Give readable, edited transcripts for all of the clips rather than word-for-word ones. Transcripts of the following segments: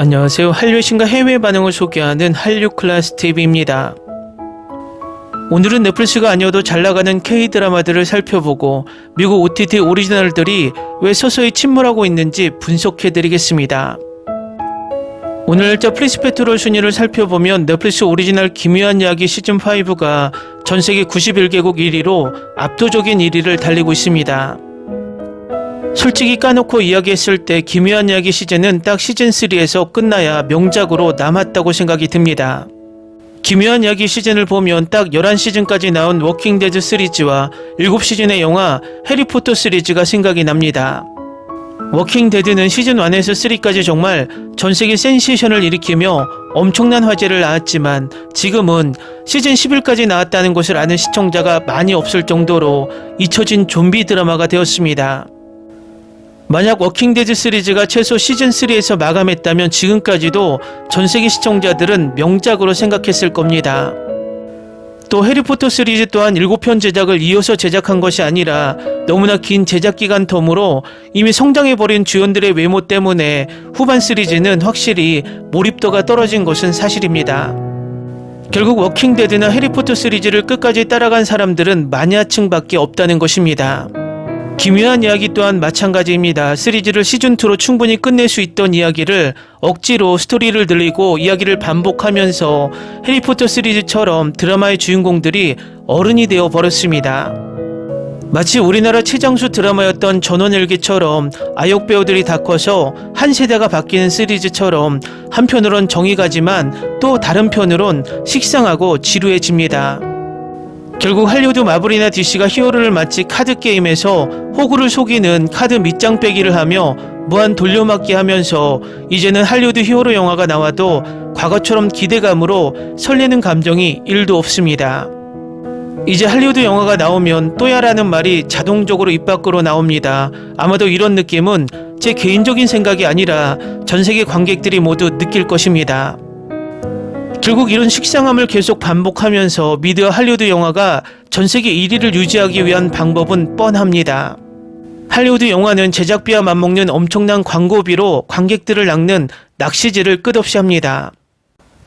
안녕하세요. 한류의 신과 해외 반응을 소개하는 한류클래스TV입니다. 오늘은 넷플릭스가 아니어도 잘나가는 K-드라마들을 살펴보고 미국 OTT 오리지널들이 왜 서서히 침몰하고 있는지 분석해드리겠습니다. 오늘 날짜 프리스페트롤 순위를 살펴보면 넷플릭스 오리지널 기묘한 이야기 시즌5가 전세계 91개국 1위로 압도적인 1위를 달리고 있습니다. 솔직히 까놓고 이야기했을 때 기묘한 이야기 시즌은 딱 시즌3에서 끝나야 명작으로 남았다고 생각이 듭니다. 기묘한 이야기 시즌을 보면 딱 11시즌까지 나온 워킹데드 시리즈와 7시즌의 영화 해리포터 시리즈가 생각이 납니다. 워킹데드는 시즌1에서 3까지 정말 전세계 센세이션을 일으키며 엄청난 화제를 낳았지만 지금은 시즌 11까지 나왔다는 것을 아는 시청자가 많이 없을 정도로 잊혀진 좀비 드라마가 되었습니다. 만약 워킹데드 시리즈가 최소 시즌3에서 마감했다면 지금까지도 전세계 시청자들은 명작으로 생각했을 겁니다. 또 해리포터 시리즈 또한 7편 제작을 이어서 제작한 것이 아니라 너무나 긴 제작기간 텀으로 이미 성장해버린 주연들의 외모 때문에 후반 시리즈는 확실히 몰입도가 떨어진 것은 사실입니다. 결국 워킹데드나 해리포터 시리즈를 끝까지 따라간 사람들은 마니아층밖에 없다는 것입니다. 기묘한 이야기 또한 마찬가지입니다. 시리즈를 시즌2로 충분히 끝낼 수 있던 이야기를 억지로 스토리를 늘리고 이야기를 반복하면서 해리포터 시리즈처럼 드라마의 주인공들이 어른이 되어 버렸습니다. 마치 우리나라 최장수 드라마였던 전원일기처럼 아역 배우들이 다 커서 한 세대가 바뀌는 시리즈처럼 한편으론 정이 가지만 또 다른 편으론 식상하고 지루해집니다. 결국 할리우드 마블이나 DC가 히어로를 마치 카드게임에서 호구를 속이는 카드 밑장 빼기를 하며 무한 돌려막기 하면서 이제는 할리우드 히어로 영화가 나와도 과거처럼 기대감으로 설레는 감정이 1도 없습니다. 이제 할리우드 영화가 나오면 또야라는 말이 자동적으로 입 밖으로 나옵니다. 아마도 이런 느낌은 제 개인적인 생각이 아니라 전세계 관객들이 모두 느낄 것입니다. 결국 이런 식상함을 계속 반복하면서 미드와 할리우드 영화가 전세계 1위를 유지하기 위한 방법은 뻔합니다. 할리우드 영화는 제작비와 맞먹는 엄청난 광고비로 관객들을 낚는 낚시질을 끝없이 합니다.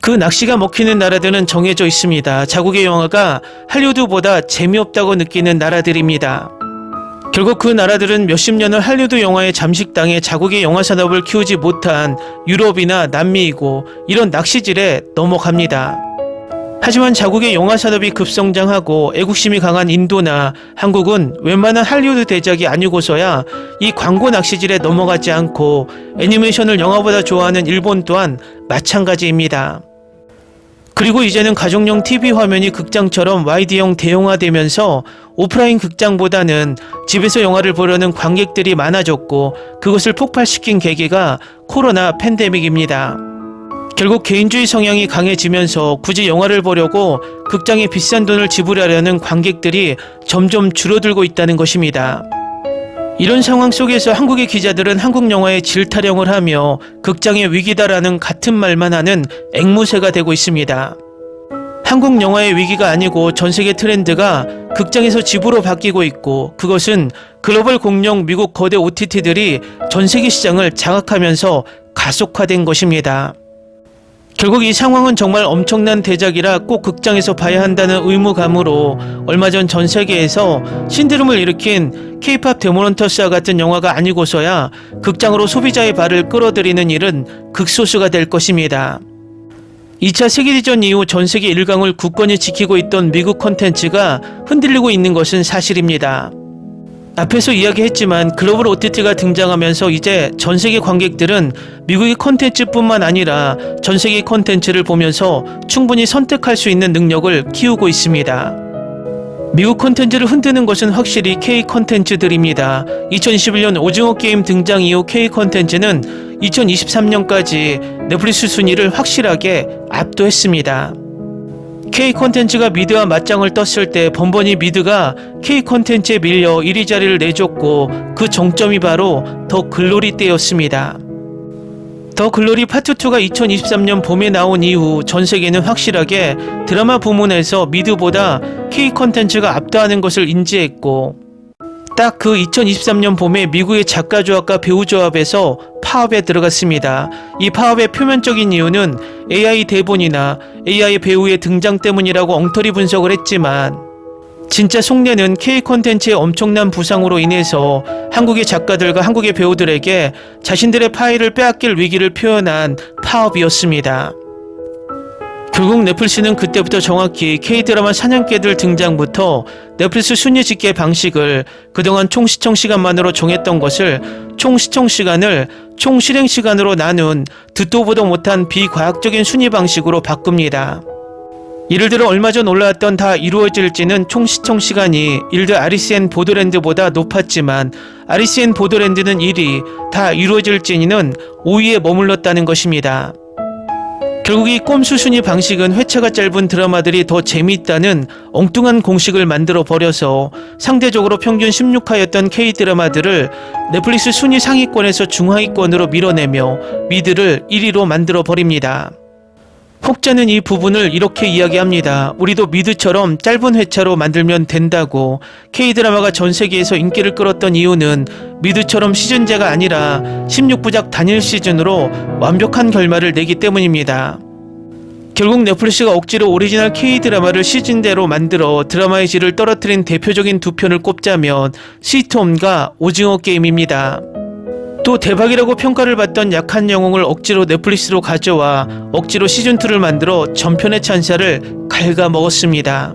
그 낚시가 먹히는 나라들은 정해져 있습니다. 자국의 영화가 할리우드보다 재미없다고 느끼는 나라들입니다. 결국 그 나라들은 몇십 년을 할리우드 영화의 잠식당해 자국의 영화 산업을 키우지 못한 유럽이나 남미이고 이런 낚시질에 넘어갑니다. 하지만 자국의 영화 산업이 급성장하고 애국심이 강한 인도나 한국은 웬만한 할리우드 대작이 아니고서야 이 광고 낚시질에 넘어가지 않고 애니메이션을 영화보다 좋아하는 일본 또한 마찬가지입니다. 그리고 이제는 가정용 TV 화면이 극장처럼 YD형 대형화되면서 오프라인 극장보다는 집에서 영화를 보려는 관객들이 많아졌고 그것을 폭발시킨 계기가 코로나 팬데믹입니다. 결국 개인주의 성향이 강해지면서 굳이 영화를 보려고 극장에 비싼 돈을 지불하려는 관객들이 점점 줄어들고 있다는 것입니다. 이런 상황 속에서 한국의 기자들은 한국 영화에 질타령을 하며 극장의 위기다라는 같은 말만 하는 앵무새가 되고 있습니다. 한국 영화의 위기가 아니고 전세계 트렌드가 극장에서 집으로 바뀌고 있고 그것은 글로벌 공룡 미국 거대 OTT들이 전세계 시장을 장악하면서 가속화된 것입니다. 결국 이 상황은 정말 엄청난 대작이라 꼭 극장에서 봐야 한다는 의무감으로 얼마 전 전 세계에서 신드롬을 일으킨 K-POP 데모넌터스와 같은 영화가 아니고서야 극장으로 소비자의 발을 끌어들이는 일은 극소수가 될 것입니다. 2차 세계대전 이후 전 세계 1강을 굳건히 지키고 있던 미국 콘텐츠가 흔들리고 있는 것은 사실입니다. 앞에서 이야기했지만 글로벌 OTT가 등장하면서 이제 전세계 관객들은 미국의 콘텐츠뿐만 아니라 전세계 콘텐츠를 보면서 충분히 선택할 수 있는 능력을 키우고 있습니다. 미국 콘텐츠를 흔드는 것은 확실히 K 콘텐츠들입니다. 2021년 오징어 게임 등장 이후 K 콘텐츠는 2023년까지 넷플릭스 순위를 확실하게 압도했습니다. K 콘텐츠가 미드와 맞짱을 떴을 때 번번이 미드가 K 콘텐츠에 밀려 1위 자리를 내줬고 그 정점이 바로 더 글로리 때였습니다. 더 글로리 파트2가 2023년 봄에 나온 이후 전 세계는 확실하게 드라마 부문에서 미드보다 K 콘텐츠가 압도하는 것을 인지했고 딱 그 2023년 봄에 미국의 작가 조합과 배우 조합에서 파업에 들어갔습니다. 이 파업의 표면적인 이유는 AI 대본이나 AI 배우의 등장 때문이라고 엉터리 분석을 했지만 진짜 속내는 K 콘텐츠의 엄청난 부상으로 인해서 한국의 작가들과 한국의 배우들에게 자신들의 파일을 빼앗길 위기를 표현한 파업이었습니다. 결국 넷플릭스는 그때부터 정확히 K드라마 사냥개들 등장부터 넷플릭스 순위 집계 방식을 그동안 총 시청 시간만으로 정했던 것을 총 시청 시간을 총 실행 시간으로 나눈 듣도 보도 못한 비과학적인 순위 방식으로 바꿉니다. 예를 들어 얼마 전 올라왔던 다 이루어질지는 총 시청 시간이 일드 아리스앤 보더랜드보다 높았지만 아리스앤 보더랜드는 1위, 다 이루어질지는 5위에 머물렀다는 것입니다. 결국 이 꼼수 순위 방식은 회차가 짧은 드라마들이 더 재미있다는 엉뚱한 공식을 만들어 버려서 상대적으로 평균 16화였던 K드라마들을 넷플릭스 순위 상위권에서 중하위권으로 밀어내며 미드를 1위로 만들어 버립니다. 혹자는 이 부분을 이렇게 이야기합니다. 우리도 미드처럼 짧은 회차로 만들면 된다고. K드라마가 전 세계에서 인기를 끌었던 이유는 미드처럼 시즌제가 아니라 16부작 단일 시즌으로 완벽한 결말을 내기 때문입니다. 결국 넷플릭스가 억지로 오리지널 K드라마를 시즌제로 만들어 드라마의 질을 떨어뜨린 대표적인 두 편을 꼽자면 스위트홈과 오징어 게임입니다. 또 대박이라고 평가를 받던 약한 영웅을 억지로 넷플릭스로 가져와 억지로 시즌2를 만들어 전편의 찬사를 갉아먹었습니다.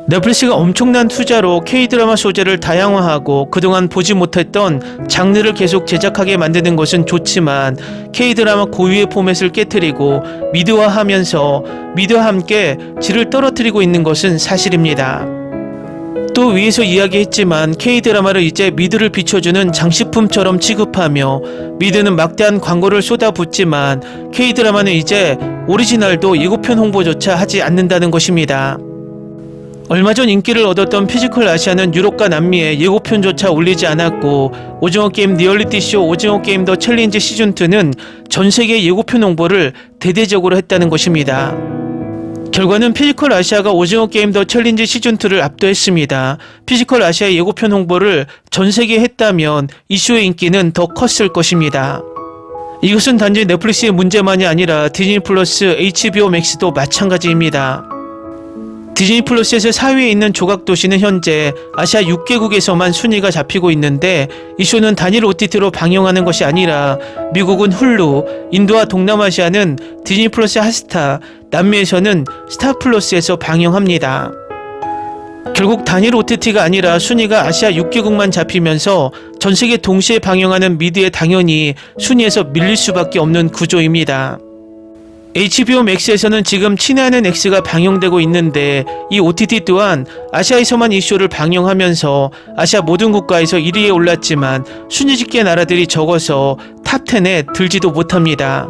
넷플릭스가 엄청난 투자로 K드라마 소재를 다양화하고 그동안 보지 못했던 장르를 계속 제작하게 만드는 것은 좋지만 K드라마 고유의 포맷을 깨트리고 미드화하면서 미드와 함께 질을 떨어뜨리고 있는 것은 사실입니다. 또 위에서 이야기했지만 K드라마를 이제 미드를 비춰주는 장식품처럼 취급하며 미드는 막대한 광고를 쏟아붓지만 K드라마는 이제 오리지널도 예고편 홍보조차 하지 않는다는 것입니다. 얼마 전 인기를 얻었던 피지컬 아시아는 유럽과 남미에 예고편조차 올리지 않았고 오징어게임 리얼리티쇼 오징어게임 더 챌린지 시즌2는 전세계 예고편 홍보를 대대적으로 했다는 것입니다. 결과는 피지컬 아시아가 오징어 게임 더 챌린지 시즌2를 압도했습니다. 피지컬 아시아의 예고편 홍보를 전세계에 했다면 이슈의 인기는 더 컸을 것입니다. 이것은 단지 넷플릭스의 문제만이 아니라 디즈니 플러스, HBO 맥스도 마찬가지입니다. 디즈니 플러스에서 4위에 있는 조각도시는 현재 아시아 6개국에서만 순위가 잡히고 있는데 이 쇼는 단일 OTT로 방영하는 것이 아니라 미국은 훌루, 인도와 동남아시아는 디즈니 플러스 핫스타, 남미에서는 스타 플러스에서 방영합니다. 결국 단일 OTT가 아니라 순위가 아시아 6개국만 잡히면서 전세계 동시에 방영하는 미드에 당연히 순위에서 밀릴 수밖에 없는 구조입니다. HBO 맥스에서는 지금 친애하는 X가 방영되고 있는데 이 OTT 또한 아시아에서만 이 쇼를 방영하면서 아시아 모든 국가에서 1위에 올랐지만 순위 집계 나라들이 적어서 탑10에 들지도 못합니다.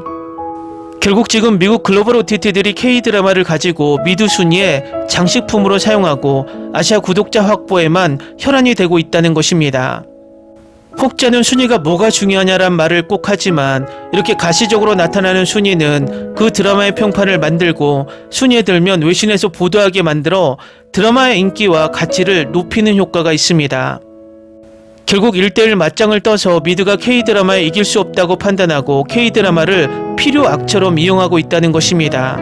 결국 지금 미국 글로벌 OTT들이 K드라마를 가지고 미드 순위에 장식품으로 사용하고 아시아 구독자 확보에만 혈안이 되고 있다는 것입니다. 혹자는 순위가 뭐가 중요하냐란 말을 꼭 하지만 이렇게 가시적으로 나타나는 순위는 그 드라마의 평판을 만들고 순위에 들면 외신에서 보도하게 만들어 드라마의 인기와 가치를 높이는 효과가 있습니다. 결국 1대1 맞짱을 떠서 미드가 K드라마에 이길 수 없다고 판단하고 K드라마를 필요악처럼 이용하고 있다는 것입니다.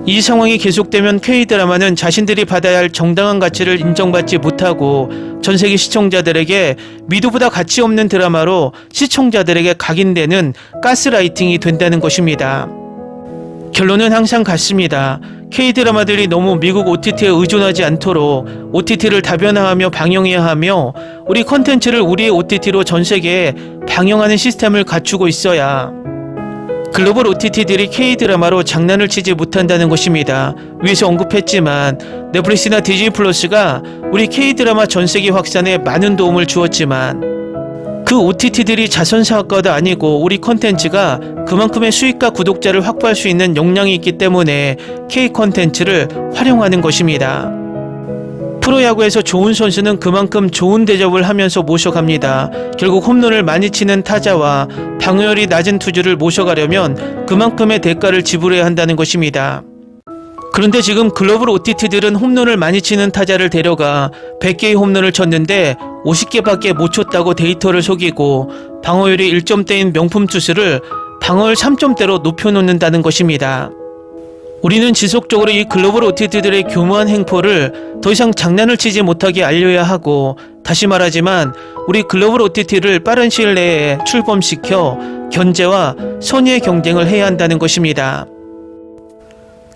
이 상황이 계속되면 K드라마는 자신들이 받아야 할 정당한 가치를 인정받지 못하고 전세계 시청자들에게 미드보다 가치 없는 드라마로 시청자들에게 각인되는 가스라이팅이 된다는 것입니다. 결론은 항상 같습니다. K드라마들이 너무 미국 OTT에 의존하지 않도록 OTT를 다변화하며 방영해야 하며 우리 컨텐츠를 우리의 OTT로 전세계에 방영하는 시스템을 갖추고 있어야 글로벌 OTT들이 K드라마로 장난을 치지 못한다는 것입니다. 위에서 언급했지만 넷플릭스나 디즈니 플러스가 우리 K드라마 전세계 확산에 많은 도움을 주었지만 그 OTT들이 자선사업가도 아니고 우리 컨텐츠가 그만큼의 수익과 구독자를 확보할 수 있는 역량이 있기 때문에 K 컨텐츠를 활용하는 것입니다. 프로야구에서 좋은 선수는 그만큼 좋은 대접을 하면서 모셔갑니다. 결국 홈런을 많이 치는 타자와 방어율이 낮은 투수를 모셔가려면 그만큼의 대가를 지불해야 한다는 것입니다. 그런데 지금 글로벌 OTT들은 홈런을 많이 치는 타자를 데려가 100개의 홈런을 쳤는데 50개밖에 못 쳤다고 데이터를 속이고 방어율이 1점대인 명품 투수를 방어율 3점대로 높여놓는다는 것입니다. 우리는 지속적으로 이 글로벌 OTT들의 교묘한 행포를 더 이상 장난을 치지 못하게 알려야 하고, 다시 말하지만 우리 글로벌 OTT를 빠른 시일 내에 출범시켜 견제와 선의의 경쟁을 해야 한다는 것입니다.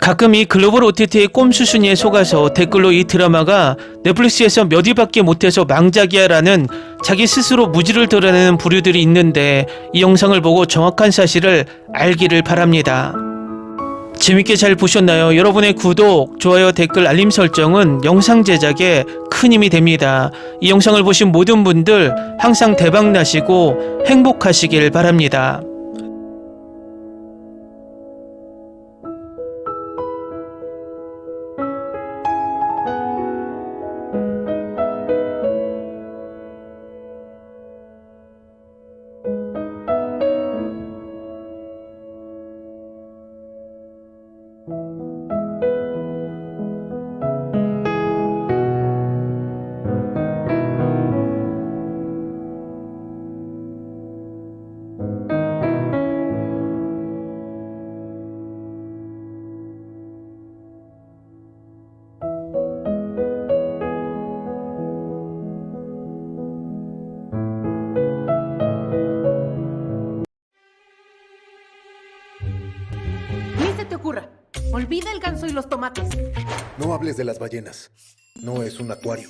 가끔 이 글로벌 OTT의 꼼수 순위에 속아서 댓글로 이 드라마가 넷플릭스에서 몇 위밖에 못해서 망작이야 라는 자기 스스로 무지를 드러내는 부류들이 있는데, 이 영상을 보고 정확한 사실을 알기를 바랍니다. 재밌게 잘 보셨나요? 여러분의 구독, 좋아요, 댓글, 알림 설정은 영상 제작에 큰 힘이 됩니다. 이 영상을 보신 모든 분들 항상 대박 나시고 행복하시길 바랍니다. Ni se te ocurra. Olvida el ganso y los tomates. No hables de las ballenas. No es un acuario.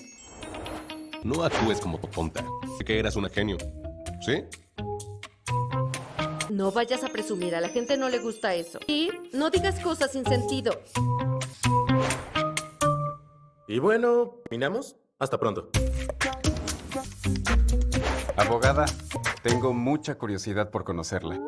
No actúes como tonta. Que eras una genio. ¿Sí? No vayas a presumir, a la gente no le gusta eso. Y no digas cosas sin sentido. Y bueno, ¿terminamos? Hasta pronto. Abogada, tengo mucha curiosidad por conocerla.